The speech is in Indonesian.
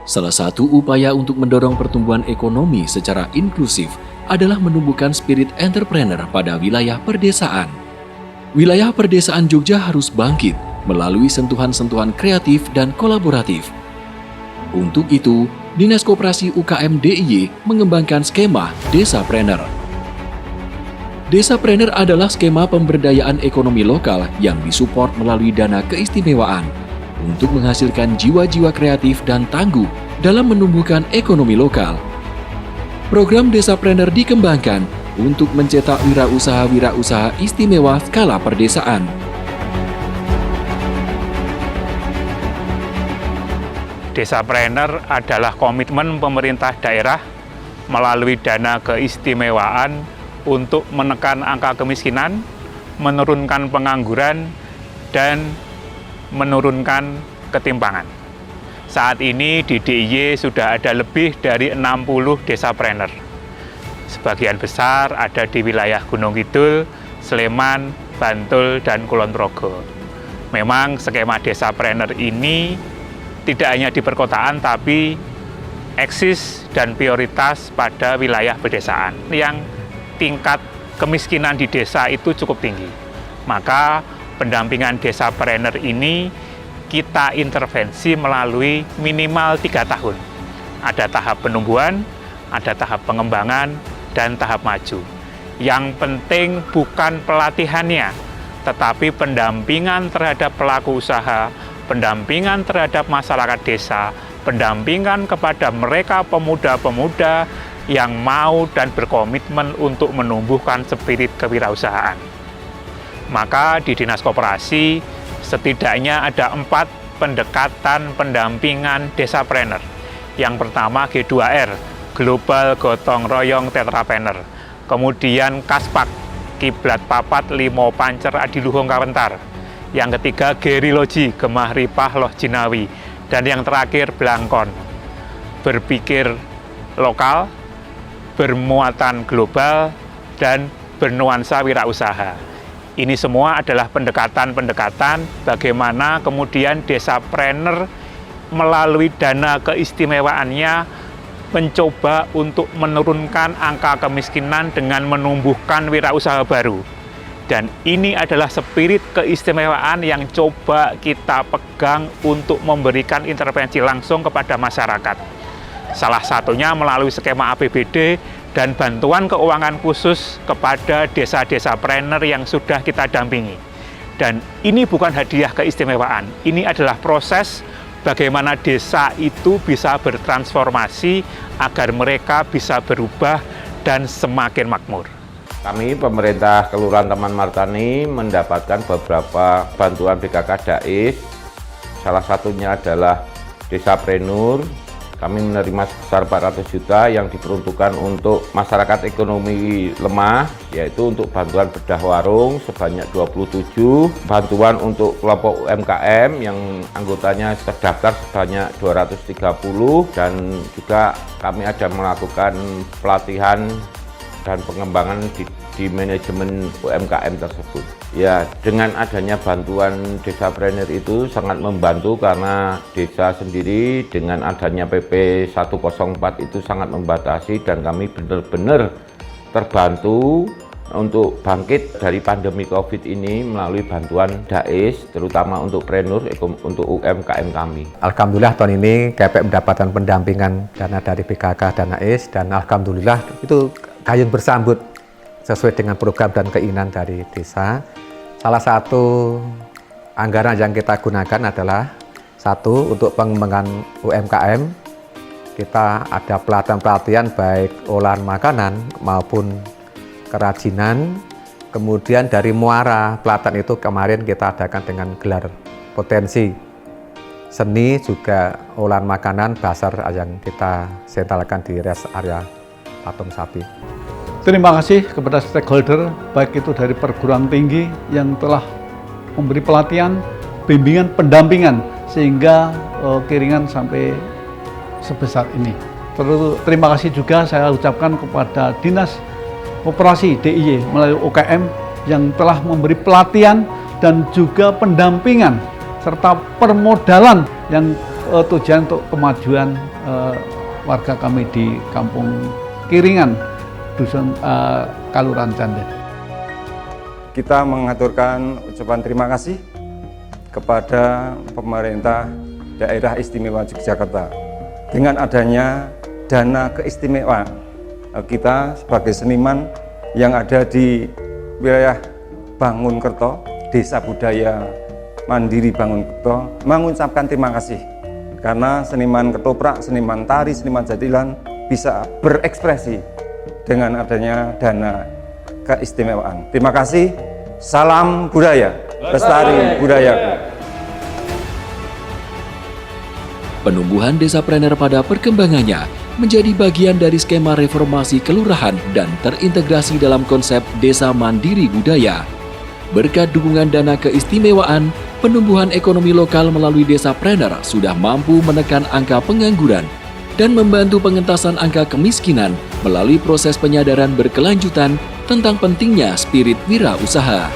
Salah satu upaya untuk mendorong pertumbuhan ekonomi secara inklusif adalah menumbuhkan spirit entrepreneur pada wilayah perdesaan. Wilayah perdesaan Jogja harus bangkit melalui sentuhan-sentuhan kreatif dan kolaboratif. Untuk itu, Dinas Koperasi UKM DIY mengembangkan skema Desapreneur. Desapreneur adalah skema pemberdayaan ekonomi lokal yang disupport melalui dana keistimewaan untuk menghasilkan jiwa-jiwa kreatif dan tangguh dalam menumbuhkan ekonomi lokal. Program Desapreneur dikembangkan untuk mencetak wirausaha-wirausaha istimewa skala perdesaan. Desapreneur adalah komitmen pemerintah daerah melalui dana keistimewaan untuk menekan angka kemiskinan, menurunkan pengangguran, dan menurunkan ketimpangan. Saat ini di DIY sudah ada lebih dari 60 desapreneur. Sebagian besar ada di wilayah Gunung Kidul, Sleman, Bantul, dan Kulon Progo. Memang skema desapreneur ini tidak hanya di perkotaan, tapi eksis dan prioritas pada wilayah pedesaan yang tingkat kemiskinan di desa itu cukup tinggi. Maka pendampingan desapreneur ini kita intervensi melalui minimal 3 tahun. Ada tahap penumbuhan, ada tahap pengembangan, dan tahap maju. Yang penting bukan pelatihannya, tetapi pendampingan terhadap pelaku usaha, pendampingan terhadap masyarakat desa, pendampingan kepada mereka pemuda-pemuda yang mau dan berkomitmen untuk menumbuhkan spirit kewirausahaan. Maka di Dinas Koperasi setidaknya ada 4 pendekatan pendampingan desapreneur. Yang pertama G2R, Global Gotong Royong Tetrapreneur. Kemudian Kaspak, Kiblat Papat Limo Pancer Adiluhung Kawentar. Yang ketiga Geriloji, Gemah Ripah Loh Jinawi. Dan yang terakhir Blangkon, berpikir lokal, bermuatan global, dan bernuansa wirausaha. Ini semua adalah pendekatan-pendekatan bagaimana kemudian desapreneur melalui dana keistimewaannya mencoba untuk menurunkan angka kemiskinan dengan menumbuhkan wirausaha baru. Dan ini adalah spirit keistimewaan yang coba kita pegang untuk memberikan intervensi langsung kepada masyarakat. Salah satunya melalui skema APBD dan bantuan keuangan khusus kepada desa-desapreneur yang sudah kita dampingi. Dan ini bukan hadiah keistimewaan, ini adalah proses bagaimana desa itu bisa bertransformasi agar mereka bisa berubah dan semakin makmur. Kami pemerintah Kelurahan Taman Martani mendapatkan beberapa bantuan BKK DAIS. Salah satunya adalah Desapreneur. Kami menerima sebesar 400 juta yang diperuntukkan untuk masyarakat ekonomi lemah, yaitu untuk bantuan bedah warung sebanyak 27, bantuan untuk kelompok UMKM yang anggotanya terdaftar sebanyak 230, dan juga kami ada melakukan pelatihan dan pengembangan di manajemen UMKM tersebut. Ya, dengan adanya bantuan desapreneur itu sangat membantu karena desa sendiri dengan adanya PP 104 itu sangat membatasi, dan kami benar-benar terbantu untuk bangkit dari pandemi COVID ini melalui bantuan DAIS, terutama untuk preneur, untuk UMKM kami. Alhamdulillah tahun ini KPM mendapatkan pendampingan dana dari BKK dan DAIS, dan alhamdulillah itu gayung bersambut sesuai dengan program dan keinginan dari desa. Salah satu anggaran yang kita gunakan adalah satu untuk pengembangan UMKM. Kita ada pelatihan-pelatihan baik olahan makanan maupun kerajinan. Kemudian dari muara pelatihan itu kemarin kita adakan dengan gelar potensi seni, juga olahan makanan basar yang kita sentralkan di rest area patung sapi. Terima kasih kepada stakeholder, baik itu dari perguruan tinggi yang telah memberi pelatihan, bimbingan, pendampingan, sehingga Kiringan sampai sebesar ini. Terima kasih juga saya ucapkan kepada Dinas Koperasi DIY melalui UKM yang telah memberi pelatihan dan juga pendampingan serta permodalan yang tujuan untuk kemajuan warga kami di Kampung Kiringan, Dusun Kaluran Canden. Kita mengaturkan ucapan terima kasih kepada pemerintah Daerah Istimewa Yogyakarta. Dengan adanya dana keistimewaan, kita sebagai seniman yang ada di wilayah Bangunkerto, Desa Budaya Mandiri Bangunkerto, mengucapkan terima kasih karena seniman ketoprak, seniman tari, seniman jatilan bisa berekspresi dengan adanya dana keistimewaan. Terima kasih, salam budaya, lestari budayaku. Penumbuhan Desapreneur pada perkembangannya menjadi bagian dari skema reformasi kelurahan dan terintegrasi dalam konsep Desa Mandiri Budaya. Berkat dukungan dana keistimewaan, penumbuhan ekonomi lokal melalui Desapreneur sudah mampu menekan angka pengangguran dan membantu pengentasan angka kemiskinan melalui proses penyadaran berkelanjutan tentang pentingnya spirit wirausaha.